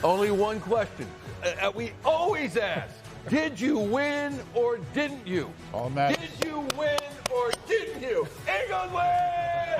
Only one question. We always ask, did you win or didn't you? All matters. Did you win or didn't you? Eagles win!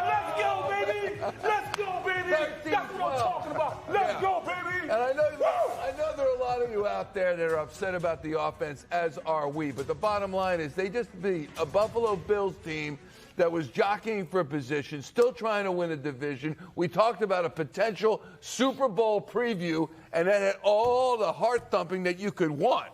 Let's go, baby! Let's go, baby! That's what I'm talking about. Let's go, baby! And I know there are a lot of you out there that are upset about the offense, as are we. But the bottom line is they just beat a Buffalo Bills team that was jockeying for a position, still trying to win a division. We talked about a potential Super Bowl preview, and that had all the heart thumping that you could want.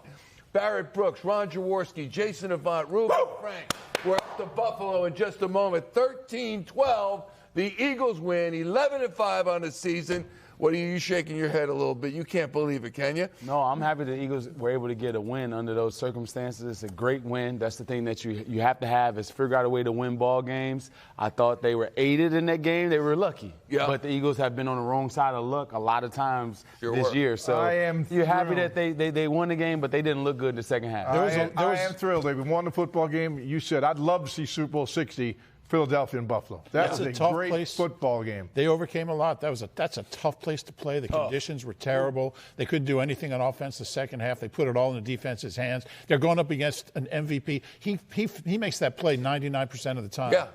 Barrett Brooks, Ron Jaworski, Jason Avant, Reuben Frank. We're up to Buffalo in just a moment. 13-12. The Eagles win, 11-5 on the season. What are you shaking your head a little bit? You can't believe it, can you? No, I'm happy the Eagles were able to get a win under those circumstances. It's a great win. That's the thing that you have to have is figure out a way to win ball games. I thought they were aided in that game. They were lucky. Yeah. But the Eagles have been on the wrong side of luck a lot of times this year. So you're happy that they won the game, but they didn't look good in the second half. I am thrilled. They've won the football game. You said, I'd love to see Super Bowl 60. Philadelphia and Buffalo. That's a tough great football game. They overcame a lot. That's a tough place to play. The conditions were terrible. They couldn't do anything on offense the second half. They put it all in the defense's hands. They're going up against an MVP. He makes that play 99% of the time. Yeah.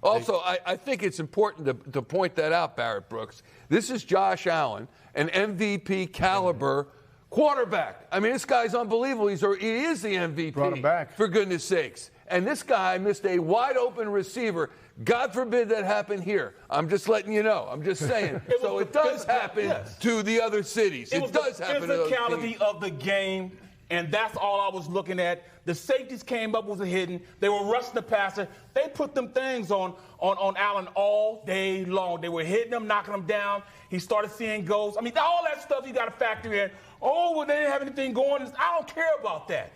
Also, I think it's important to point that out, Barrett Brooks. This is Josh Allen, an MVP caliber quarterback. I mean, this guy's unbelievable. He is the MVP. Brought him back. For goodness sakes. And this guy missed a wide-open receiver. God forbid that happen here. I'm just letting you know. I'm just saying. So it does happen to the other cities. It does happen to those teams. Physicality of the game, and that's all I was looking at. The safeties came up with a hidden. They were rushing the passer. They put them things on Allen all day long. They were hitting him, knocking him down. He started seeing goals. I mean, all that stuff you got to factor in. Oh, well, they didn't have anything going. I don't care about that.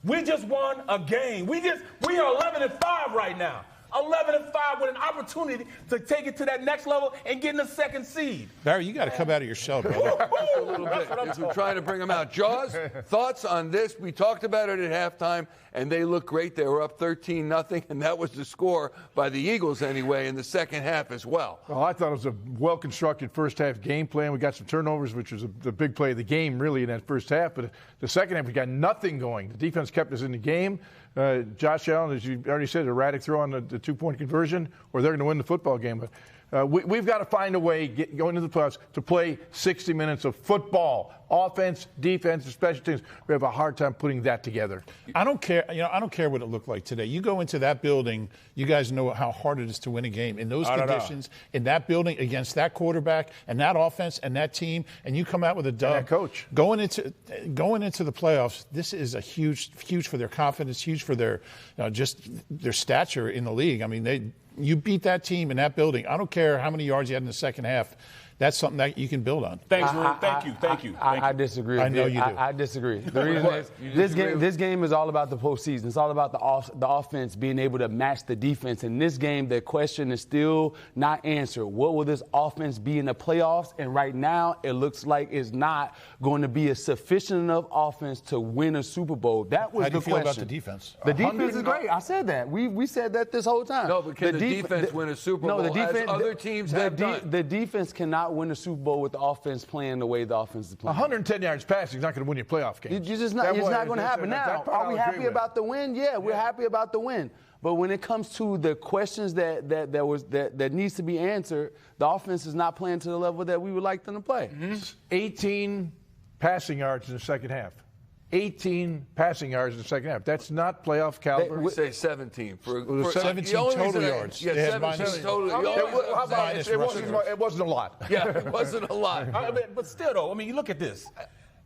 We just won a game. We are 11-5 right now. 11-5 with an opportunity to take it to that next level and get in the second seed. Barry, you got to come out of your shell, brother. A little bit. We're trying to bring them out. Jaws, thoughts on this? We talked about it at halftime, and they look great. They were up 13-0, and that was the score by the Eagles anyway in the second half as well. Well, I thought it was a well-constructed first-half game plan. We got some turnovers, which was the big play of the game, really, in that first half. But the second half, we got nothing going. The defense kept us in the game. Josh Allen, as you already said, erratic throw on the two-point conversion, or they're going to win the football game. But we've got to find a way, going into the playoffs, to play 60 minutes of football. Offense, defense, special teams. We have a hard time putting that together. I don't care. I don't care what it looked like today. You go into that building, you guys know how hard it is to win a game in those conditions, in that building, against that quarterback and that offense and that team, and you come out with a dub. And that coach. Going into the playoffs, this is a huge for their confidence, huge for their just their stature in the league. I mean, you beat that team in that building. I don't care how many yards you had in the second half. That's something that you can build on. Thanks, Ron. Thank you. I disagree. I know you do. I disagree. The reason is this game is all about the postseason. It's all about the offense being able to match the defense. In this game, the question is still not answered. What will this offense be in the playoffs? And right now, it looks like it's not going to be a sufficient enough offense to win a Super Bowl. That was the question. How do you feel about the defense? The defense is great. I said that. We said that this whole time. No, but can the defense win a Super Bowl as other teams have done? The defense cannot win a Super Bowl with the offense playing the way the offense is playing. 110 yards passing is not going to win you a playoff game. It's not going to happen. Now, are we happy about the win? Yeah, we're happy about the win. But when it comes to the questions that needs to be answered, the offense is not playing to the level that we would like them to play. 18 passing yards in the second half. 18 passing yards in the second half. That's not playoff caliber. We say 17. For 17 total yards. Yeah, 17 total. It wasn't a lot. Yeah, it wasn't a lot. But still, though, you look at this.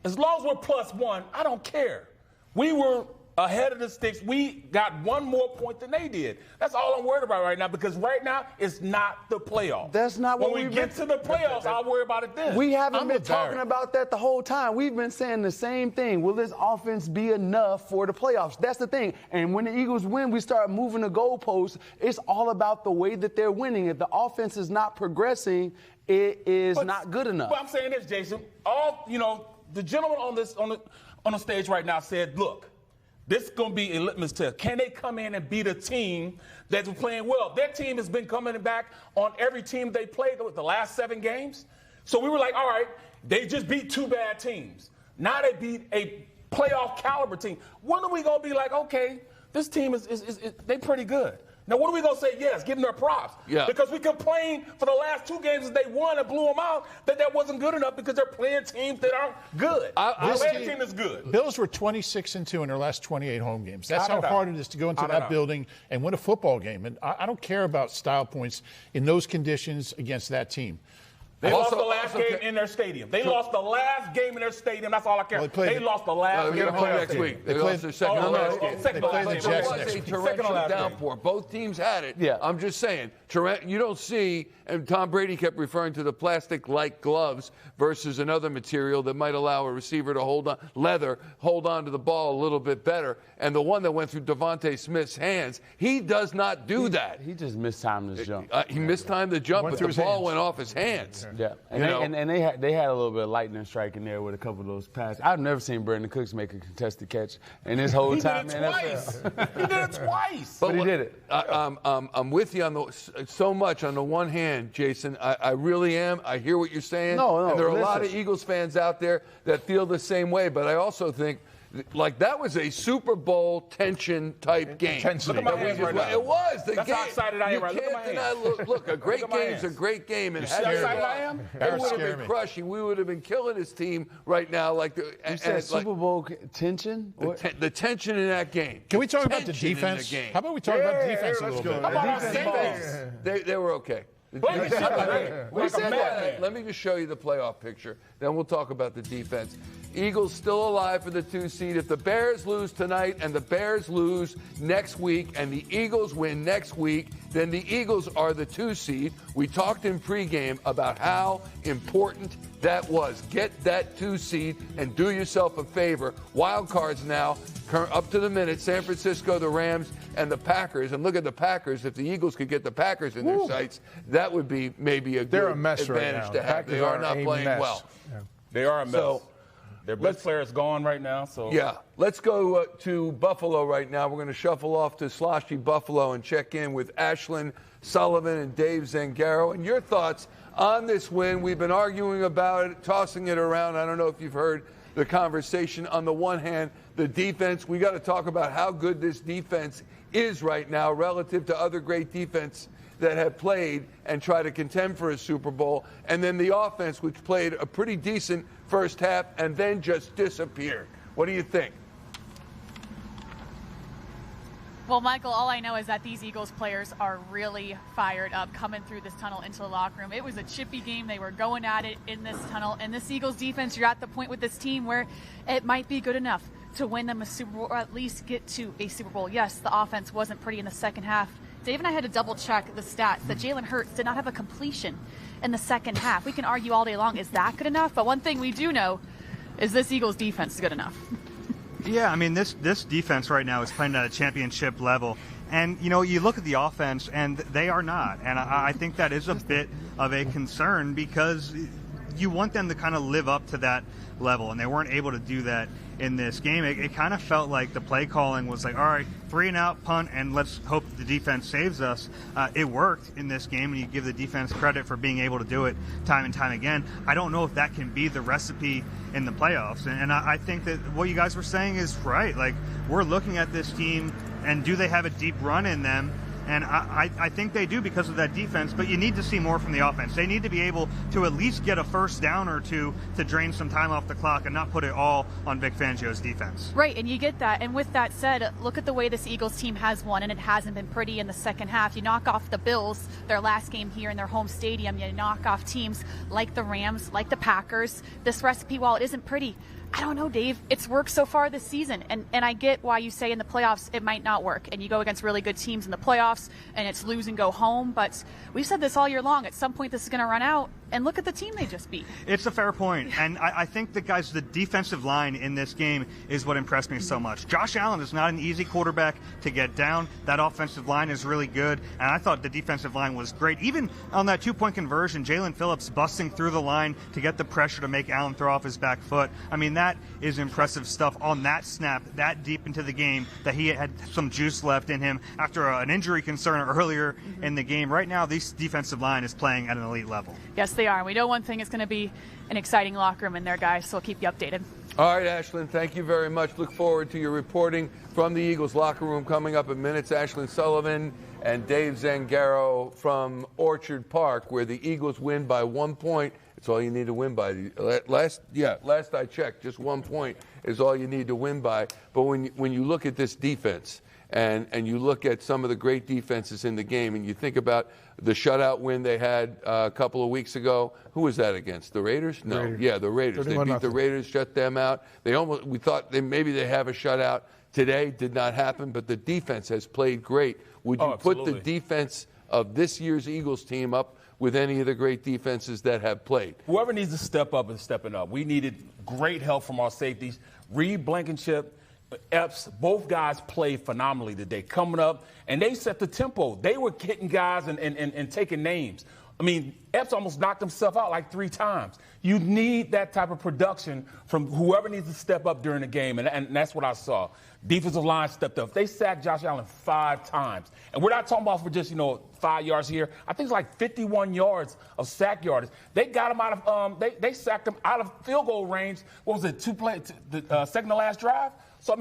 As long as we're +1, I don't care. We were ahead of the sticks. We got one more point than they did. That's all I'm worried about right now, because right now it's not the playoffs. That's not what when we get to the playoffs, I'll worry about it then. We haven't been talking about that the whole time. We've been saying the same thing. Will this offense be enough for the playoffs? That's the thing. And when the Eagles win, we start moving the goalposts. It's all about the way that they're winning. If the offense is not progressing, it is not good enough. Well, I'm saying this, Jason. The gentleman on the stage right now said, look, this is going to be a litmus test. Can they come in and beat a team that's playing well? Their team has been coming back on every team they played with the last 7 games. So we were like, all right, they just beat 2 bad teams. Now they beat a playoff caliber team. When are we going to be like, okay, this team is they pretty good? Now, what are we going to say? Yes, give them their props. Yeah. Because we complained for the last 2 games that they won and blew them out that wasn't good enough because they're playing teams that aren't good. This team is good. Bills were 26-2 in their last 28 home games. That's how hard it is to go into that building and win a football game. And I don't care about style points in those conditions against that team. They lost the last game in their stadium. They lost the last game in their stadium. That's all I care. They lost the last game. They're home next week. They lost their second to last game. They play the Jets next week. It was a torrential downpour. Both teams had it. Yeah. I'm just saying, you don't see, and Tom Brady kept referring to the plastic-like gloves versus another material that might allow a receiver to hold on to the ball a little bit better. And the one that went through Devontae Smith's hands, he does not do that. He just mistimed his jump. He mistimed the jump, but the ball went off his hands. Yeah, and they had a little bit of lightning strike in there with a couple of those passes. I've never seen Brandon Cooks make a contested catch in his whole time. He did it twice. But he did it. I'm with you on so much. On the one hand, Jason, I really am. I hear what you're saying. No, and there are a lot of Eagles fans out there that feel the same way. But I also think, like, that was a Super Bowl tension type game. Look at my hands right now. It was. That's how excited I am right now. Look at my hands. Look, a great game is a great game. And You see how excited I am? It would have been crushing. We would have been killing his team right now. You said Super Bowl tension? The tension in that game. Can we talk about the defense? How about we talk about the defense a little bit? How about our safeties? They were okay. Let me just show you the playoff picture. Then we'll talk about the defense. Eagles still alive for the 2 seed. If the Bears lose tonight and the Bears lose next week and the Eagles win next week, then the Eagles are the 2 seed. We talked in pregame about how important that was. Get that 2 seed and do yourself a favor. Wild cards now, up to the minute, San Francisco, the Rams, and the Packers. And look at the Packers. If the Eagles could get the Packers in their sights, that would be maybe a good advantage to have. They are not playing well. Yeah. They are a mess. Their best player is gone right now. So yeah, let's go to Buffalo right now. We're going to shuffle off to sloshy Buffalo and check in with Ashlyn Sullivan and Dave Zangaro. And your thoughts on this win? We've been arguing about it, tossing it around. I don't know if you've heard the conversation. On the one hand, the defense. We got to talk about how good this defense is right now relative to other great defense that have played and try to contend for a Super Bowl. And then the offense, which played a pretty decent first half and then just disappeared. What do you think? Well, Michael, all I know is that these Eagles players are really fired up coming through this tunnel into the locker room. It was a chippy game. They were going at it in this tunnel. And this Eagles defense, you're at the point with this team where it might be good enough to win them a Super Bowl or at least get to a Super Bowl. Yes, the offense wasn't pretty in the second half. Dave and I had to double check the stats that Jalen Hurts did not have a completion in the second half. We can argue all day long, is that good enough? But one thing we do know is this Eagles defense is good enough. Yeah, I mean, this defense right now is playing at a championship level. And, you know, you look at the offense, and they are not. And I think that is a bit of a concern because you want them to kind of live up to that level, and they weren't able to do that in this game. It kind of felt like the play calling was like, all right, 3-and-out punt, and let's hope the defense saves us. It worked in this game, and you give the defense credit for being able to do it time and time again. I don't know if that can be the recipe in the playoffs, and I think that what you guys were saying is right. Like, we're looking at this team, and do they have a deep run in them? And I think they do because of that defense, but you need to see more from the offense. They need to be able to at least get a first down or two to drain some time off the clock and not put it all on Vic Fangio's defense. Right, and you get that. And with that said, look at the way this Eagles team has won, and it hasn't been pretty in the second half. You knock off the Bills, their last game here in their home stadium. You knock off teams like the Rams, like the Packers. This recipe, while it isn't pretty, I don't know, Dave. It's worked so far this season. And I get why you say in the playoffs it might not work. And you go against really good teams in the playoffs, and it's lose and go home. But we've said this all year long. At some point, this is going to run out. And look at the team they just beat. It's a fair point. And I think that, guys, the defensive line in this game is what impressed me so much. Josh Allen is not an easy quarterback to get down. That offensive line is really good. And I thought the defensive line was great. Even on that two-point conversion, Jalen Phillips busting through the line to get the pressure to make Allen throw off his back foot. I mean, that is impressive stuff on that snap, that deep into the game, that he had some juice left in him after an injury concern earlier in the game. Right now, this defensive line is playing at an elite level. Yes, they are. And we know one thing is going to be an exciting locker room in there, guys, so we'll keep you updated. All right, Ashlyn, thank you very much. Look forward to your reporting from the Eagles locker room coming up in minutes. Ashlyn Sullivan and Dave Zangaro from Orchard Park, where the Eagles win by 1 point. It's all you need to win by. Last I checked, just 1 point is all you need to win by. But when you look at this defense and you look at some of the great defenses in the game, and you think about the shutout win they had a couple of weeks ago. Who was that against? The Raiders? No. Raiders. Yeah, the Raiders. They beat the Raiders, shut them out. We thought maybe they have a shutout today. Did not happen, but the defense has played great. Would you put the defense of this year's Eagles team up with any of the great defenses that have played? Whoever needs to step up is stepping up. We needed great help from our safeties. Reed, Blankenship, Epps, both guys played phenomenally today, coming up, and they set the tempo. They were hitting guys and taking names. I mean, Epps almost knocked himself out like 3 times. You need that type of production from whoever needs to step up during the game, and that's what I saw. Defensive line stepped up. They sacked Josh Allen 5 times. And we're not talking about for just, 5 yards here. I think it's like 51 yards of sack yardage. They got him out of they sacked him out of field goal range. What was it, 2 plays, the second to last drive? So,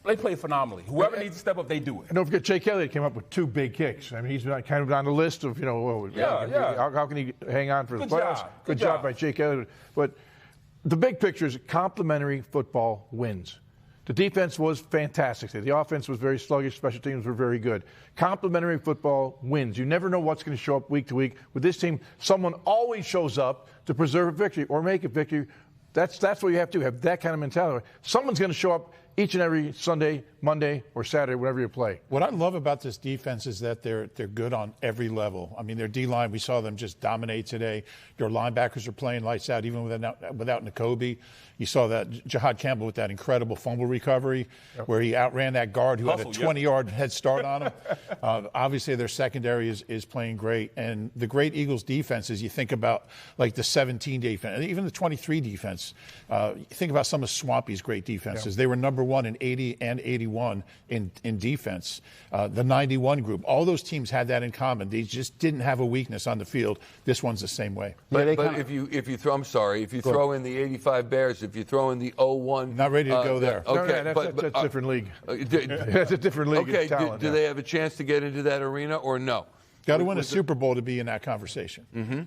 they played phenomenally. Whoever needs to step up, they do it. And don't forget, Jake Elliott came up with 2 big kicks. I mean, he's kind of on the list of, how can he hang on for the playoffs? Good job by Jake Elliott. But the big picture is complementary football wins. The defense was fantastic. The offense was very sluggish. Special teams were very good. Complementary football wins. You never know what's going to show up week to week. With this team, someone always shows up to preserve a victory or make a victory. That's what you have to have that kind of mentality. Someone's going to show up each and every Sunday, Monday, or Saturday, whatever you play. What I love about this defense is that they're good on every level. I mean, their D-line, we saw them just dominate today. Their linebackers are playing lights out, even without N'Kobe. You saw that Jahad Campbell with that incredible fumble recovery where he outran that guard who had a 20-yard head start on him. Obviously, their secondary is playing great. And the great Eagles defenses, you think about like the 17 defense, and even the 23 defense. You think about some of Swampy's great defenses. They were number 1 in 80 and 81 in defense. The 91 group, all those teams had that in common. They just didn't have a weakness on the field. This one's the same way. But if you throw in the 85 Bears, if you throw in the 01. Not ready to go there. Okay, that's a different league. That's a different league. Okay, talent, do they have a chance to get into that arena or no? Got to win a Super Bowl to be in that conversation. Mm-hmm.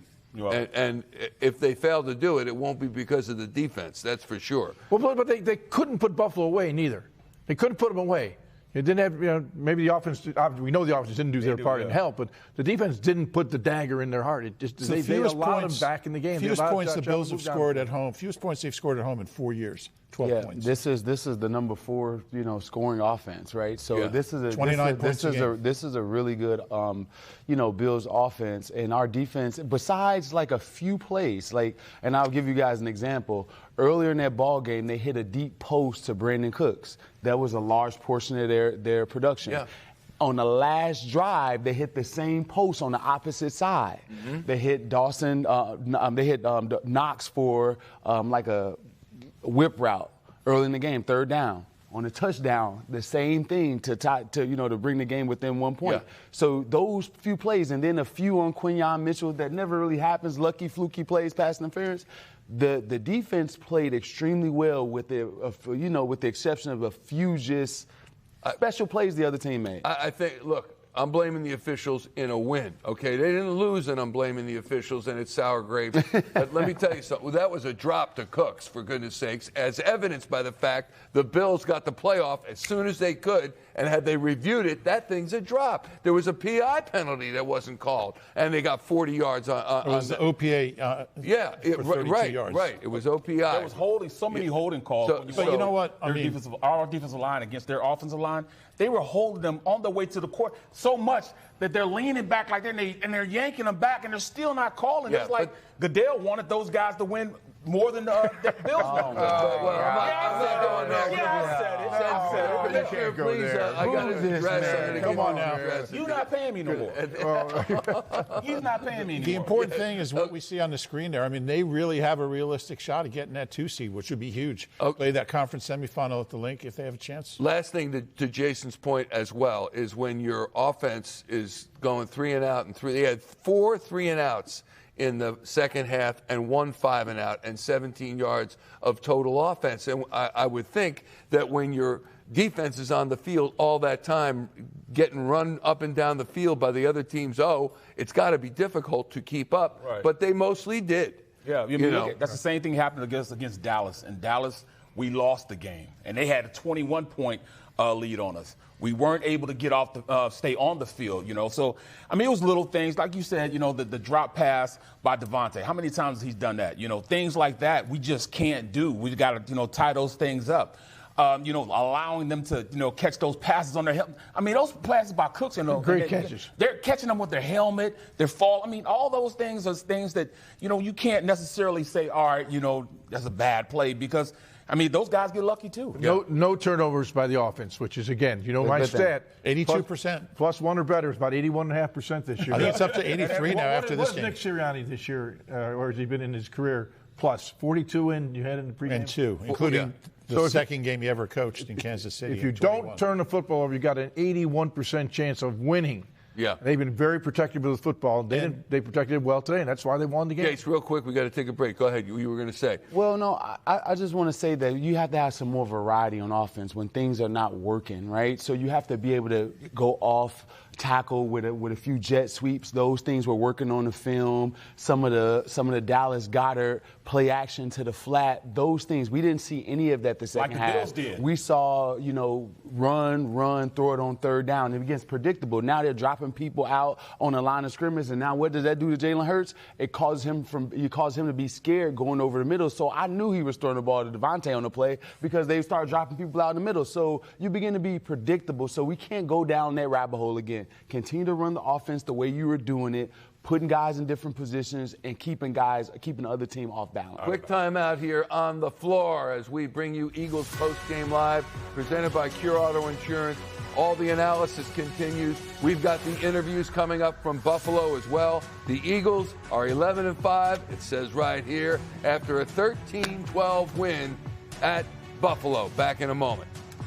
And if they fail to do it, it won't be because of the defense. That's for sure. Well, but they couldn't put Buffalo away neither. They couldn't put them away. It didn't have, maybe the offense. We know the offense didn't do their part and help, but the defense didn't put the dagger in their heart. It just they allowed them back in the game. Fewest points the Bills have scored at home. Fewest points they've scored at home in 4 years. 12 points. This is the number 4, scoring offense, right? So this is a 29 points this is a really good, Bills offense, and our defense. Besides like a few plays, and I'll give you guys an example. Earlier in that ball game, they hit a deep post to Brandon Cooks. That was a large portion of their production. Yeah. On the last drive, they hit the same post on the opposite side. Mm-hmm. They hit Dawson. They hit Knox for like a whip route early in the game, 3rd down. On a touchdown, the same thing to bring the game within 1 point. Yeah. So those few plays, and then a few on Quinyon Mitchell that never really happens, lucky, fluky plays, pass interference. The defense played extremely well with the exception of a few just special plays the other team made. I think, look, I'm blaming the officials in a win, okay? They didn't lose, and I'm blaming the officials, and it's sour grapes. But let me tell you something. That was a drop to Cooks, for goodness sakes, as evidenced by the fact the Bills got the playoff as soon as they could, and had they reviewed it, that thing's a drop. There was a PI penalty that wasn't called, and they got 40 yards on it was the OPA right. It was OPI. There was so many holding calls. But you know what? Our defensive line against their offensive line, they were holding them on their way to the court so much that they're leaning back like they're yanking them back, and they're still not calling. Yeah, it's like Goodell wanted those guys to win more than the Bills. I'm not going there. I said it. You can't go there. I got to address. Come on now. You're not paying me no more. He's not paying me anymore. The important thing is what we see on the screen there. I mean, they really have a realistic shot of getting that 2 seed, which would be huge. Play that conference semifinal at the Link if they have a chance. Last thing to Jason's point as well is when your offense is going 3 and out and 3. They had 4 3 and outs in the second half and 1 5-and-out and 17 yards of total offense. And I would think that when your defense is on the field all that time, getting run up and down the field by the other team's it's got to be difficult to keep up. Right. But they mostly did. Yeah, that's the same thing happened against Dallas. In Dallas, we lost the game, and they had a 21-point lead on us. We weren't able to get off stay on the field, So, it was little things. Like you said, the drop pass by Devontae. How many times has he done that? Things like that we just can't do. We've got to, tie those things up. Allowing them to, catch those passes on their helmet. Those passes by Cooks, great catches. They're catching them with their helmet, their fall. All those things are things that, you can't necessarily say, all right, that's a bad play because – those guys get lucky too. No turnovers by the offense, which is, again, my stat. 82%. Plus one or better is about 81.5% this year. I think it's up to 83 now after this game. What's Nick Sirianni this year, or has he been in his career? Plus 42 you had in the pregame? And 2, including the second game he ever coached in Kansas City. If you don't turn the football over, you got an 81% chance of winning. Yeah. They've been very protective of the football. They protected it well today, and that's why they won the game. Case, real quick, we got to take a break. Go ahead. You were going to say. Well, no, I just want to say that you have to have some more variety on offense when things are not working, right? So you have to be able to go off tackle with a few jet sweeps. Those things we're working on the film. Some of the Dallas Goddard play action to the flat. Those things we didn't see any of that the second half. Bills did. We saw run, throw it on third down. It gets predictable. Now they're dropping people out on the line of scrimmage, and now what does that do to Jalen Hurts? It causes him to be scared going over the middle. So I knew he was throwing the ball to Devontae on the play because they started dropping people out in the middle. So you begin to be predictable. So we can't go down that rabbit hole again. Continue to run the offense the way you were doing it, putting guys in different positions and keeping the other team off balance. Quick timeout here on the floor as we bring you Eagles Postgame Live, presented by Cure Auto Insurance. All the analysis continues. We've got the interviews coming up from Buffalo as well. The Eagles are 11-5, it says right here, after a 13-12 win at Buffalo. Back in a moment.